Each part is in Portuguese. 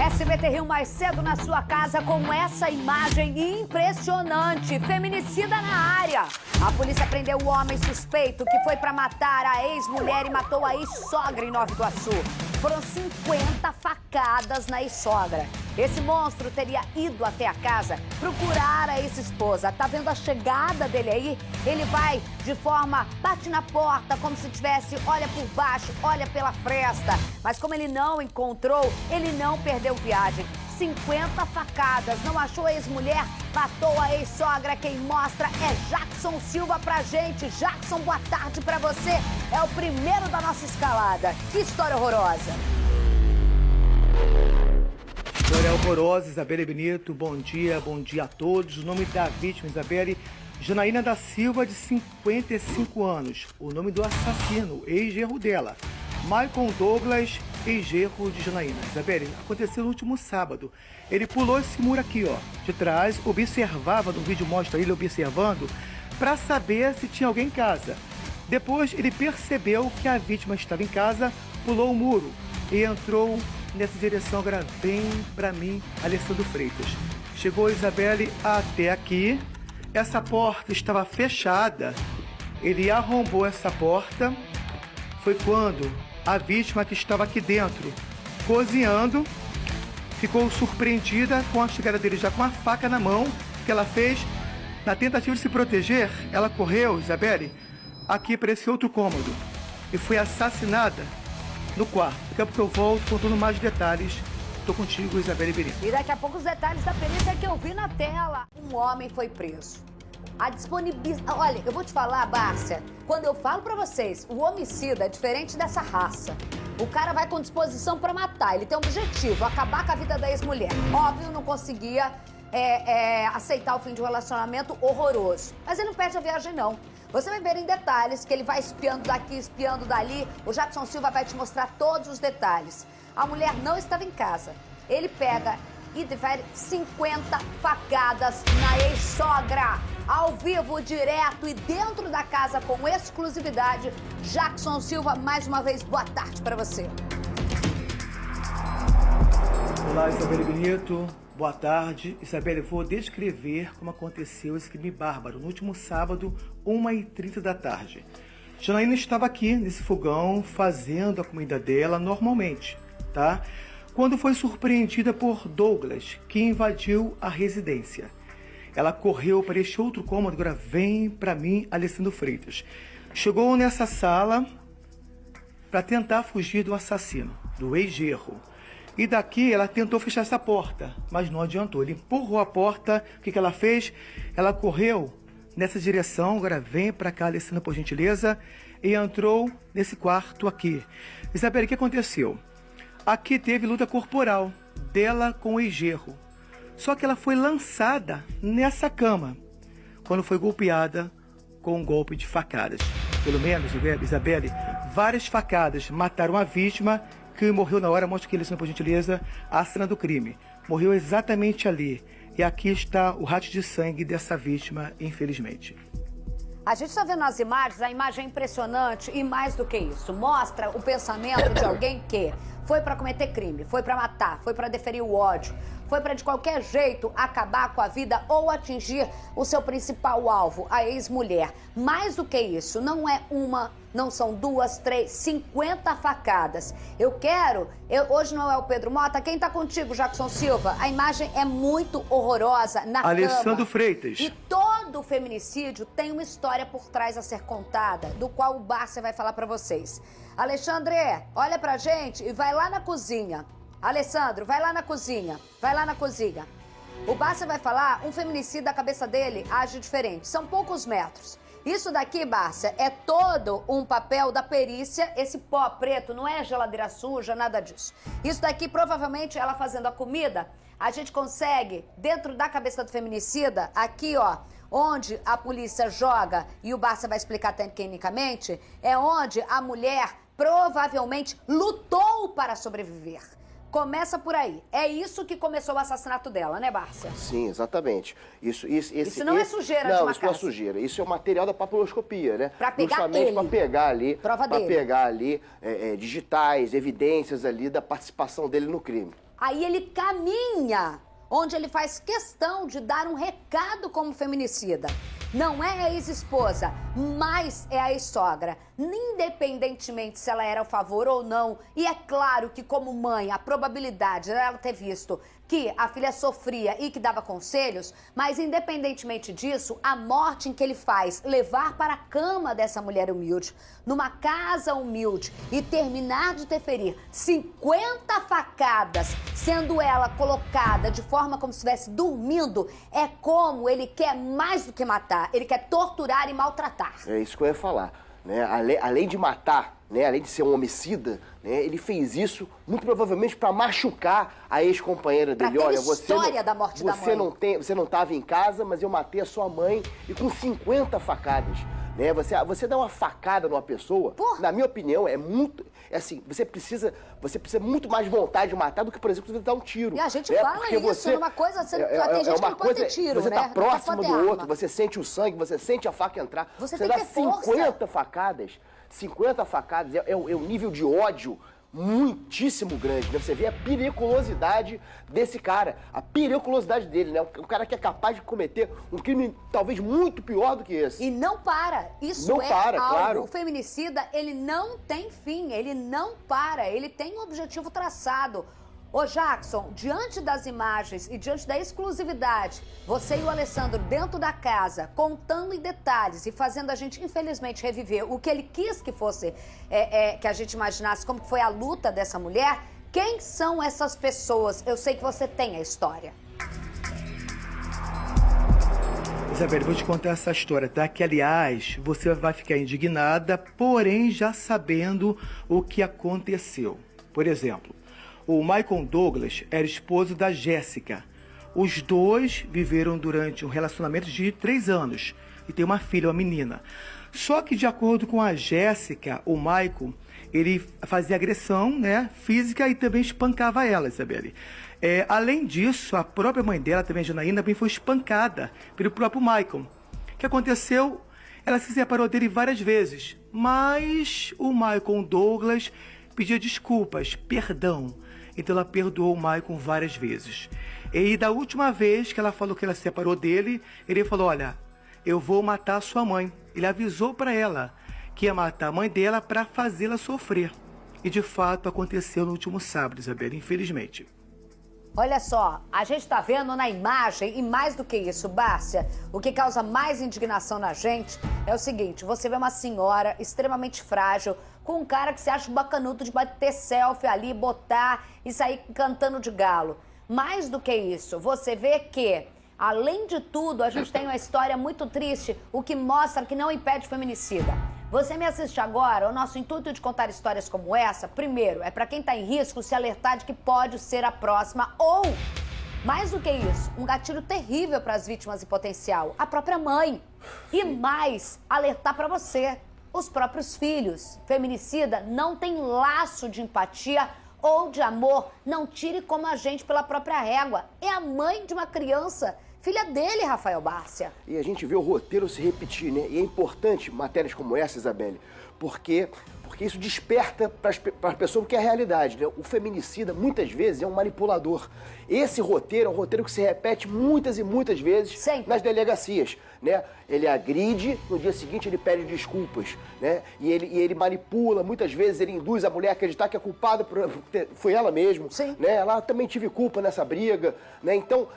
SBT Rio mais cedo na sua casa com essa imagem impressionante. Feminicida na área. A polícia prendeu o homem suspeito que foi para matar a ex-mulher e matou a ex-sogra em Nova Iguaçu. Foram 50 facadas na ex-sogra. Esse monstro teria ido até a casa procurar a ex-esposa. Tá vendo a chegada dele aí? Ele vai de forma, bate na porta, como se tivesse, olha por baixo, olha pela fresta. Mas como ele não encontrou, ele não perdeu viagem. 50 facadas, não achou a ex-mulher, matou a ex-sogra. Quem mostra é Jackson Silva pra gente. Jackson, boa tarde pra você. É o primeiro da nossa escalada. Que história horrorosa. História horrorosa, Isabelle Benito, bom dia a todos. O nome da vítima, Isabelle Janaína da Silva, de 55 anos. O nome do assassino, ex-genro dela, Michael Douglas, ex-genro de Janaína. Isabelle, aconteceu no último sábado. Ele pulou esse muro aqui, ó, de trás, observava, no vídeo mostra ele observando, para saber se tinha alguém em casa. Depois ele percebeu que a vítima estava em casa, pulou o muro e entrou nessa direção. Agora vem pra mim, Alessandro Freitas. Chegou Isabelle até aqui. Essa porta estava fechada. Ele arrombou essa porta. Foi quando a vítima, que estava aqui dentro cozinhando, ficou surpreendida com a chegada dele já com a faca na mão. O que ela fez? Na tentativa de se proteger, ela correu, Isabelle, aqui para esse outro cômodo e foi assassinada no quarto. Daqui a pouco eu volto contando mais detalhes. Estou contigo, Isabelle Benito. E daqui a pouco os detalhes da perícia que eu vi na tela. Um homem foi preso. A disponibilidade... Olha, eu vou te falar, Bárcia, quando eu falo pra vocês, o homicida é diferente dessa raça. O cara vai com disposição pra matar. Ele tem um objetivo, acabar com a vida da ex-mulher. Óbvio, não conseguia aceitar o fim de um relacionamento horroroso. Mas ele não perde a viagem, não. Você vai ver em detalhes que ele vai espiando daqui, espiando dali. O Jackson Silva vai te mostrar todos os detalhes. A mulher não estava em casa. Ele pega e defere 50 facadas na ex-sogra. Ao vivo, direto e dentro da casa com exclusividade. Jackson Silva, mais uma vez, boa tarde para você. Olá, Isabelle Benito. Boa tarde. Isabelle, vou descrever como aconteceu esse crime bárbaro no último sábado, 1h30 da tarde. Janaína estava aqui nesse fogão fazendo a comida dela normalmente, tá? Quando foi surpreendida por Douglas, que invadiu a residência. Ela correu para este outro cômodo. Agora vem para mim, Alessandro Freitas. Chegou nessa sala para tentar fugir do assassino, do ex-genro. E daqui ela tentou fechar essa porta, mas não adiantou. Ele empurrou a porta. O que ela fez? Ela correu nessa direção. Agora vem para cá, Alessandra, por gentileza. E entrou nesse quarto aqui. Isabelle, o que aconteceu? Aqui teve luta corporal dela com o ex-genro. Só que ela foi lançada nessa cama quando foi golpeada com um golpe de facadas. Pelo menos, Isabelle, várias facadas mataram a vítima, que morreu na hora. Mostra aqui, Alessandra, por gentileza, a cena do crime. Morreu exatamente ali. E aqui está o rastro de sangue dessa vítima, infelizmente. A gente está vendo nas imagens, a imagem é impressionante e mais do que isso, mostra o pensamento de alguém que foi para cometer crime, foi para matar, foi para deferir o ódio, foi para de qualquer jeito acabar com a vida ou atingir o seu principal alvo, a ex-mulher. Mais do que isso, não é uma, não são duas, 3, 50 facadas. Hoje não é o Pedro Mota, quem tá contigo, Jackson Silva? A imagem é muito horrorosa na Alessandro cama. Freitas. E todo feminicídio tem uma história por trás a ser contada, do qual o Bárcia vai falar pra vocês. Alexandre, olha pra gente e vai lá na cozinha. Alessandro, vai lá na cozinha. Vai lá na cozinha. O Bárcia vai falar, um feminicida, a cabeça dele age diferente. São poucos metros. Isso daqui, Bárcia, é todo um papel da perícia. Esse pó preto não é geladeira suja, nada disso. Isso daqui, provavelmente, ela fazendo a comida, a gente consegue, dentro da cabeça do feminicida, aqui, ó, onde a polícia joga, e o Bárcia vai explicar tecnicamente, é onde a mulher provavelmente lutou para sobreviver. Começa por aí. É isso que começou o assassinato dela, né, Bárcia? Sim, exatamente. Isso não é sujeira de uma Não, isso não é casa. sujeira. Isso é o material da papiloscopia, né? Pra pegar justamente ele. Para pegar ali, Prova pra dele. pegar ali digitais, evidências ali da participação dele no crime. Aí ele caminha, onde ele faz questão de dar um recado como feminicida. Não é a ex-esposa, mas é a ex-sogra. Independentemente se ela era a favor ou não. E é claro que, como mãe, a probabilidade dela ter visto que a filha sofria e que dava conselhos, mas independentemente disso, a morte em que ele faz levar para a cama dessa mulher humilde, numa casa humilde, e terminar de ferir 50 facadas, sendo ela colocada de forma como se estivesse dormindo, é como ele quer mais do que matar, ele quer torturar e maltratar. É isso que eu ia falar. Né? Além de matar, né? Além de ser um homicida, né? Ele fez isso muito provavelmente para machucar a ex-companheira dele. Pra ter Olha, história da morte da mãe. Você não estava em casa, mas eu matei a sua mãe e com 50 facadas. Né? Você dá uma facada numa pessoa, Porra. Na minha opinião, é muito... É assim, você precisa muito mais vontade de matar do que, por exemplo, você dar um tiro. E a gente né? fala Porque isso numa coisa... Tem gente que não pode ter tiro, você né? tá próximo Não pode do ter outro, arma. você sente o sangue, você sente a faca entrar. Você Você tem dá que ter força. 50 facadas. 50 facadas é um nível de ódio muitíssimo grande, né? Você vê a periculosidade desse cara, a periculosidade dele, né? Um cara que é capaz de cometer um crime talvez muito pior do que esse. E não para. Isso Não é para, algo. claro. O feminicida, ele não tem fim, ele não para, ele tem um objetivo traçado. Ô Jackson, diante das imagens e diante da exclusividade, você e o Alessandro dentro da casa, contando em detalhes e fazendo a gente, infelizmente, reviver o que ele quis que fosse, que a gente imaginasse como que foi a luta dessa mulher, quem são essas pessoas? Eu sei que você tem a história. Isabelle, vou te contar essa história, tá? Que, aliás, você vai ficar indignada, porém já sabendo o que aconteceu. Por exemplo, o Michael Douglas era esposo da Jéssica. Os dois viveram durante um relacionamento de 3 anos e tem uma filha, uma menina. Só que, de acordo com a Jéssica, o Michael, ele fazia agressão, né, física e também espancava ela, Isabelle. Além disso, a própria mãe dela, também a Janaína, também foi espancada pelo próprio Michael. O que aconteceu? Ela se separou dele várias vezes, mas o Michael Douglas pedia desculpas, perdão. Então ela perdoou o Michael várias vezes. E da última vez que ela falou que ela se separou dele, ele falou, olha, eu vou matar a sua mãe. Ele avisou para ela que ia matar a mãe dela para fazê-la sofrer. E de fato aconteceu no último sábado, Isabelle, infelizmente. Olha só, a gente tá vendo na imagem, e mais do que isso, Bárcia, o que causa mais indignação na gente é o seguinte, você vê uma senhora extremamente frágil, com um cara que você acha bacanudo de bater selfie ali, botar e sair cantando de galo. Mais do que isso, você vê que, além de tudo, a gente tem uma história muito triste, o que mostra que não impede feminicida. Você me assiste agora, o nosso intuito de contar histórias como essa, primeiro, é para quem está em risco se alertar de que pode ser a próxima ou, mais do que isso, um gatilho terrível para as vítimas em potencial, a própria mãe. E mais, alertar para você, os próprios filhos. Feminicida não tem laço de empatia ou de amor, não tire como a gente pela própria régua. É a mãe de uma criança, filha dele, Rafael Bárcia. E a gente vê o roteiro se repetir, né? E é importante matérias como essa, Isabelle, porque isso desperta para as pessoas o que é a realidade, né? O feminicida, muitas vezes, é um manipulador. Esse roteiro é um roteiro que se repete muitas e muitas vezes Sempre. nas delegacias, né? Ele agride, no dia seguinte ele pede desculpas, né? E ele manipula, muitas vezes ele induz a mulher a acreditar que a culpada foi ela mesma, Sim. né? Ela também tive culpa nessa briga, né? Então,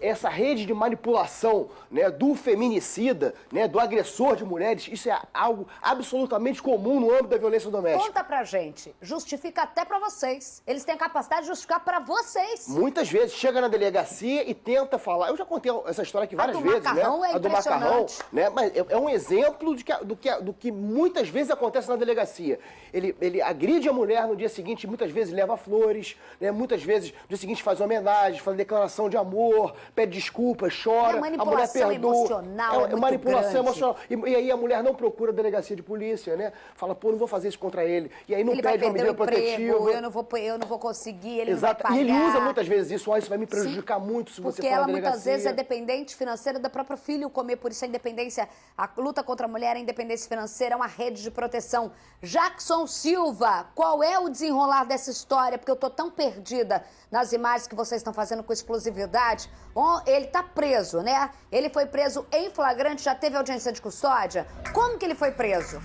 essa rede de manipulação, né, do feminicida, né, do agressor de mulheres, isso é algo absolutamente comum no âmbito da violência doméstica. Conta pra gente, justifica até pra vocês. Eles têm a capacidade de justificar pra vocês. Muitas vezes chega na delegacia e tenta falar. Eu já contei essa história aqui várias vezes, macarrão né? é A do macarrão, impressionante. né? Mas é um exemplo do que muitas vezes acontece na delegacia. Ele agride a mulher no dia seguinte, muitas vezes leva flores, né? Muitas vezes no dia seguinte faz homenagem, faz declaração de amor, pede desculpas, chora, a mulher perdoa. Emocional, é muito manipulação grande. emocional. E aí a mulher não procura a delegacia de polícia, né? Fala, pô, não vou fazer isso contra ele. E aí não Ele vai pede uma perder o medida emprego, protetiva. eu não vou conseguir, ele Exato. não vai E pagar. ele usa muitas vezes isso, ó, isso vai me prejudicar muito se você Porque for na ela delegacia. muitas vezes é dependente financeira da própria filha comer, por isso a independência, a luta contra a mulher, a independência financeira é uma rede de proteção. Jackson Silva, qual é o desenrolar dessa história? Porque eu tô tão perdida nas imagens que vocês estão fazendo com exclusividade. Ele tá preso, né? Ele foi preso em flagrante, já teve audiência de custódia. Como que ele foi preso?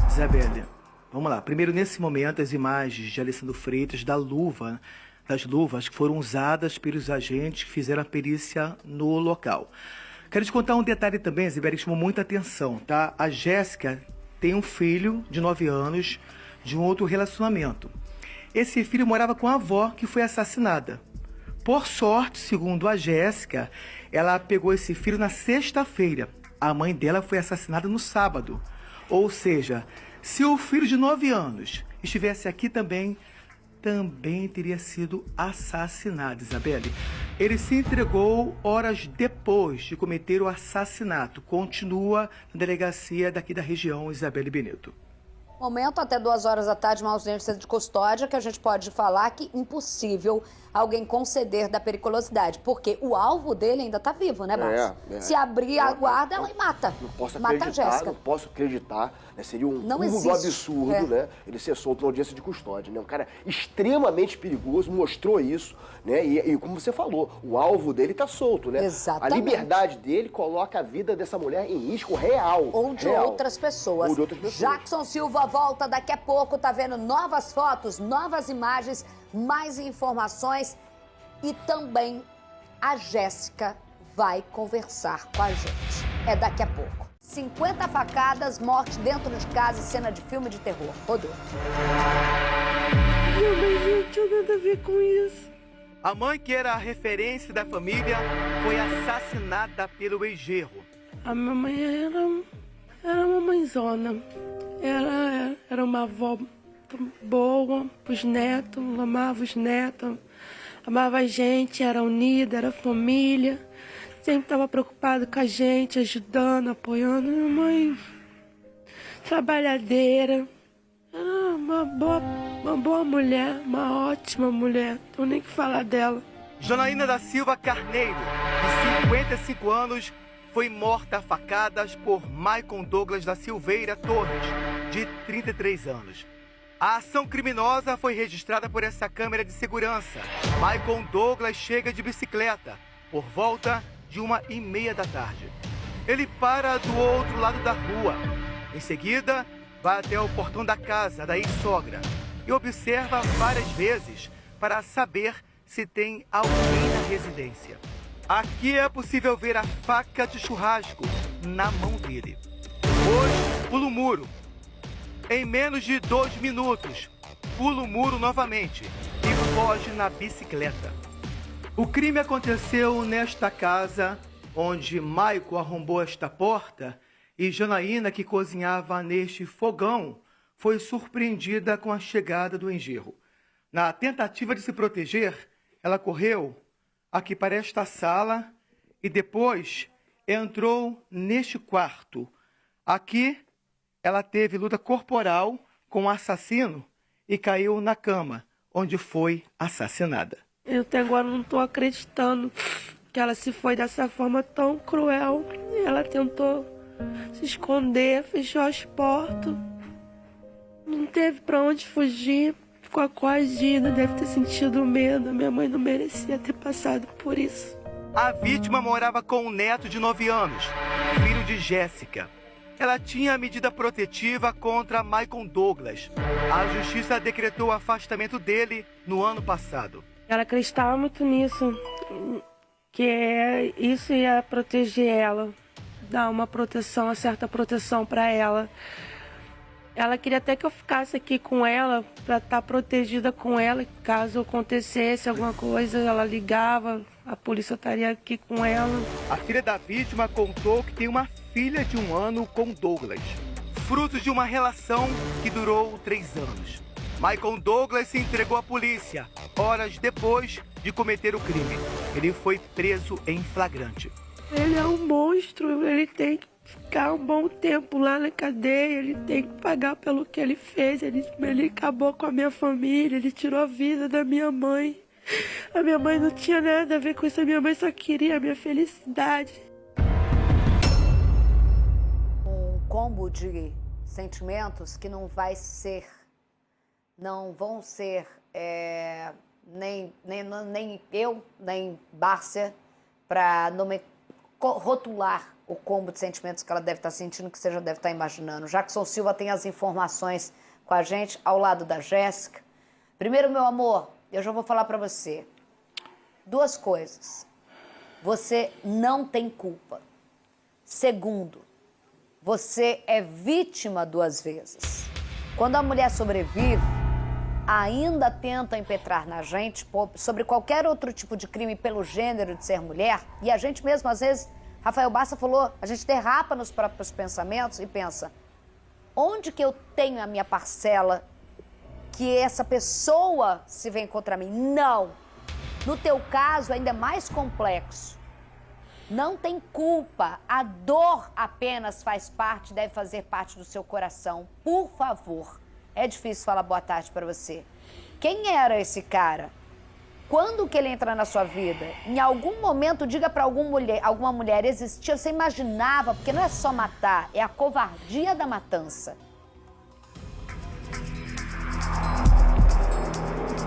Isabelle, vamos lá. Primeiro, nesse momento, as imagens de Alessandro Freitas das luvas que foram usadas pelos agentes que fizeram a perícia no local. Quero te contar um detalhe também, Isabelle, que chamou muita atenção, tá? A Jéssica tem um filho de 9 anos de um outro relacionamento. Esse filho morava com a avó, que foi assassinada. Por sorte, segundo a Jéssica, ela pegou esse filho na sexta-feira. A mãe dela foi assassinada no sábado. Ou seja, se o filho de 9 anos estivesse aqui também teria sido assassinado, Isabelle. Ele se entregou horas depois de cometer o assassinato. Continua na delegacia daqui da região, Isabelle Benito. Momento, até 2 horas da tarde, uma audiência de custódia, que a gente pode falar que impossível alguém conceder da periculosidade, porque o alvo dele ainda está vivo, né, Márcio? Se abrir a guarda, ela mata. Não posso mata acreditar, a Jéssica. não posso acreditar, né? Seria um Não cúmulo existe. absurdo, né? Ele ser solto na audiência de custódia, né? Um cara extremamente perigoso, mostrou isso, né? E como você falou, o alvo dele está solto, né? Exatamente. A liberdade dele coloca a vida dessa mulher em risco real. Ou de real. outras pessoas. Ou de outras pessoas. Jackson Silva volta daqui a pouco, tá vendo novas fotos, novas imagens, mais informações e também a Jéssica vai conversar com a gente. É daqui a pouco. 50 facadas, morte dentro de casa e cena de filme de terror. Rodou. Não, mas gente, eu nada a ver com isso. A mãe, que era a referência da família, foi assassinada pelo ex-genro. A minha mãe era uma mãezona. Ela era uma avó boa pros netos, amava os netos, amava a gente, era unida, era família. Sempre estava preocupada com a gente, ajudando, apoiando. Minha mãe, trabalhadeira. Era uma boa mulher, uma ótima mulher. Não tenho nem o que falar dela. Janaína da Silva Carneiro, de 55 anos, foi morta a facadas por Maicon Douglas da Silveira Torres, de 33 anos. A ação criminosa foi registrada por essa câmera de segurança. Maicon Douglas chega de bicicleta por volta de 1h30 da tarde. Ele para do outro lado da rua. Em seguida, vai até o portão da casa da ex-sogra e observa várias vezes para saber se tem alguém na residência. Aqui é possível ver a faca de churrasco na mão dele. Hoje, pula o muro. Em menos de 2 minutos, pula o muro novamente e foge na bicicleta. O crime aconteceu nesta casa, onde Maicon arrombou esta porta e Janaína, que cozinhava neste fogão, foi surpreendida com a chegada do engenro. Na tentativa de se proteger, ela correu aqui para esta sala e depois entrou neste quarto. Aqui ela teve luta corporal com o assassino e caiu na cama, onde foi assassinada. Eu até agora não estou acreditando que ela se foi dessa forma tão cruel. Ela tentou se esconder, fechou as portas, não teve para onde fugir, ficou coagida, deve ter sentido medo. Minha mãe não merecia ter passado por isso. A vítima morava com um neto de 9 anos, filho de Jéssica. Ela tinha medida protetiva contra Maicon Douglas. A justiça decretou o afastamento dele no ano passado. Ela acreditava muito nisso, que isso ia proteger ela, dar uma proteção, uma certa proteção para ela. Ela queria até que eu ficasse aqui com ela, para estar protegida com ela. Caso acontecesse alguma coisa, ela ligava, a polícia estaria aqui com ela. A filha da vítima contou que tem uma filha de 1 ano com Douglas, fruto de uma relação que durou 3 anos. Maicon Douglas se entregou à polícia horas depois de cometer o crime. Ele foi preso em flagrante. Ele é um monstro, ele tem que ficar um bom tempo lá na cadeia, ele tem que pagar pelo que ele fez. Ele acabou com a minha família, ele tirou a vida da minha mãe. A minha mãe não tinha nada a ver com isso, a minha mãe só queria a minha felicidade. Um combo de sentimentos que não vão ser nem eu, nem Bárcia, para rotular o combo de sentimentos que ela deve estar sentindo, que você já deve estar imaginando. Jackson Silva tem as informações com a gente, ao lado da Jéssica. Primeiro, meu amor, eu já vou falar para você. 2 coisas. Você não tem culpa. Segundo, você é vítima 2 vezes. Quando a mulher sobrevive, ainda tenta impetrar na gente sobre qualquer outro tipo de crime pelo gênero de ser mulher, e a gente mesmo, às vezes, Rafael Bassa falou, a gente derrapa nos próprios pensamentos e pensa, onde que eu tenho a minha parcela que essa pessoa se vem contra mim? Não. No teu caso, ainda é mais complexo. Não tem culpa. A dor apenas faz parte, deve fazer parte do seu coração. Por favor. É difícil falar boa tarde para você. Quem era esse cara? Quando que ele entra na sua vida? Em algum momento, diga para alguma mulher, existia, você imaginava, porque não é só matar, é a covardia da matança.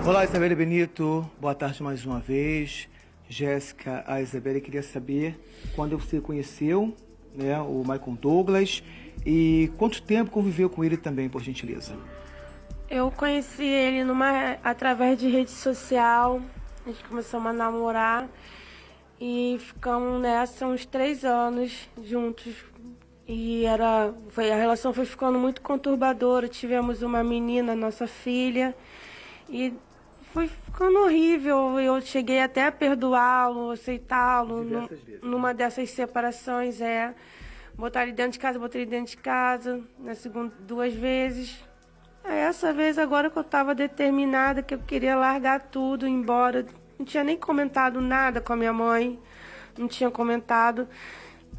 Olá, Isabelle Benito. Boa tarde mais uma vez. Jéssica, a Isabelle queria saber quando você conheceu, né, o Michael Douglas e quanto tempo conviveu com ele também, por gentileza. Eu conheci ele através de rede social, a gente começou a namorar e ficamos nessa uns 3 anos juntos. E a relação foi ficando muito conturbadora, tivemos uma menina, nossa filha, e foi ficando horrível. Eu cheguei até a perdoá-lo, aceitá-lo numa dessas separações, botar ele dentro de casa, botei ele dentro de casa, na segunda 2 vezes. Essa vez agora que eu estava determinada, que eu queria largar tudo, ir embora. Não tinha nem comentado nada com a minha mãe, não tinha comentado.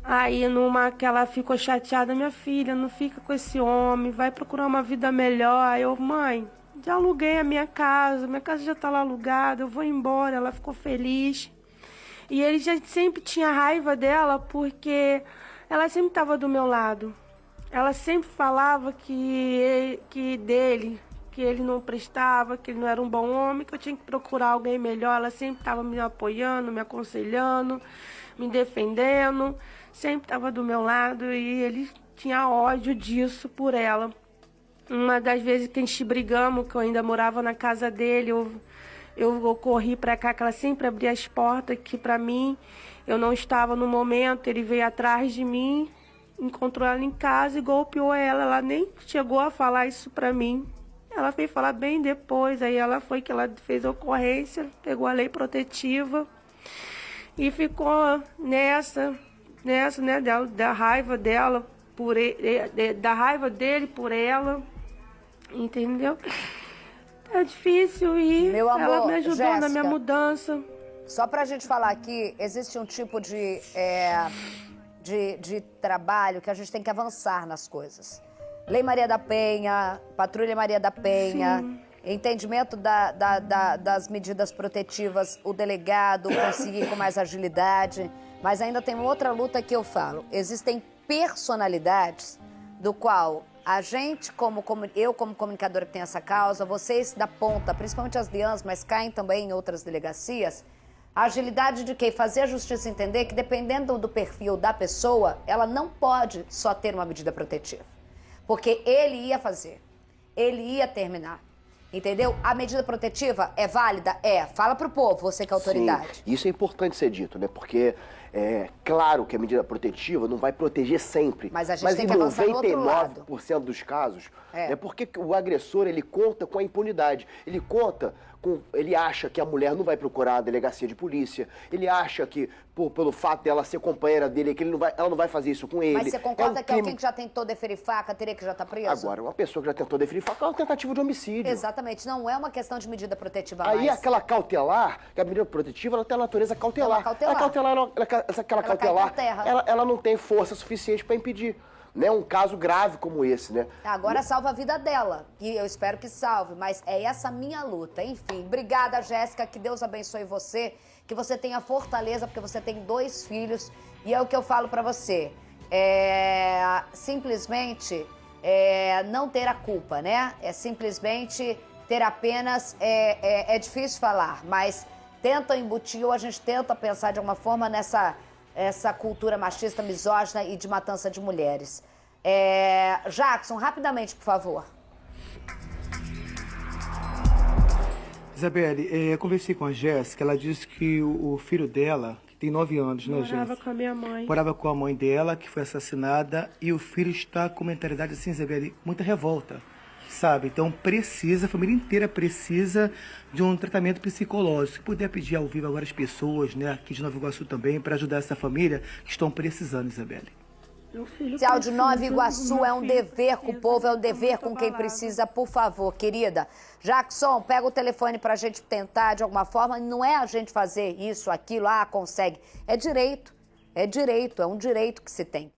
Aí numa que ela ficou chateada, minha filha, não fica com esse homem, vai procurar uma vida melhor. Aí eu, mãe, já aluguei a minha casa já está lá alugada, eu vou embora. Ela ficou feliz. E ele já sempre tinha raiva dela porque ela sempre estava do meu lado. Ela sempre falava que ele não prestava, que ele não era um bom homem, que eu tinha que procurar alguém melhor. Ela sempre estava me apoiando, me aconselhando, me defendendo, sempre estava do meu lado e ele tinha ódio disso por ela. Uma das vezes que a gente brigamos, que eu ainda morava na casa dele, eu corri para cá, que ela sempre abria as portas aqui para mim. Eu não estava no momento, ele veio atrás de mim, encontrou ela em casa e golpeou ela. Ela nem chegou a falar isso pra mim. Ela veio falar bem depois. Aí ela fez a ocorrência, pegou a lei protetiva e ficou nessa, né, da raiva dela por ele, da raiva dele por ela, entendeu? É difícil e Meu amor, ela me ajudou Jéssica, na minha mudança. Só pra gente falar aqui, existe um tipo de trabalho que a gente tem que avançar nas coisas. Lei Maria da Penha, Patrulha Maria da Penha, sim, entendimento das medidas protetivas, o delegado conseguir com mais agilidade. Mas ainda tem outra luta que eu falo. Existem personalidades do qual a gente, eu como comunicadora que tem essa causa, vocês da ponta, principalmente as DIANs, mas caem também em outras delegacias, a agilidade de quem fazer a justiça entender que dependendo do perfil da pessoa, ela não pode só ter uma medida protetiva. Porque ele ia fazer, ele ia terminar, entendeu? A medida protetiva é válida? É. Fala pro povo, você que é autoridade. Sim, isso é importante ser dito, né? Porque é claro que a medida protetiva não vai proteger sempre. Mas a gente tem que avançar no outro lado. 99% dos casos, é porque o agressor, ele conta com a impunidade. Ele acha que a mulher não vai procurar a delegacia de polícia. Ele acha que, pelo fato dela ser companheira dele, que ela não vai fazer isso com ele. Mas você concorda que alguém que já tentou deferir faca teria que já estar preso? Agora, uma pessoa que já tentou deferir faca é uma tentativa de homicídio. Exatamente. Exatamente, não é uma questão de medida protetiva Aí mais. aquela cautelar, que a medida protetiva, ela tem a natureza cautelar. É uma cautelar. A cautelar, aquela Ela cai cautelar, por terra. ela não tem força suficiente para impedir, né? Um caso grave como esse, né? Agora salva a vida dela, e eu espero que salve, mas é essa minha luta. Enfim, obrigada, Jéssica, que Deus abençoe você, que você tenha fortaleza, porque você tem 2 filhos, e é o que eu falo pra você, simplesmente não ter a culpa, né? É simplesmente ter apenas, é difícil falar, mas tenta embutir, ou a gente tenta pensar de alguma forma essa cultura machista, misógina e de matança de mulheres. Jackson, rapidamente, por favor. Isabelle, eu conversei com a Jéssica, ela disse que o filho dela, que tem 9 anos, né, Jéssica? Morava com a minha mãe. Morava com a mãe dela, que foi assassinada, e o filho está com mentalidade assim, Isabelle, muita revolta, sabe? Então a família inteira precisa de um tratamento psicológico. Se puder pedir ao vivo agora as pessoas, né, aqui de Nova Iguaçu também, para ajudar essa família que estão precisando, Isabelle. Tchau, de Nova Iguaçu é um dever com o povo, é um dever com quem precisa, por favor, querida. Jackson, pega o telefone pra gente tentar de alguma forma, não é a gente fazer isso, aquilo, consegue. É direito, é um direito que se tem.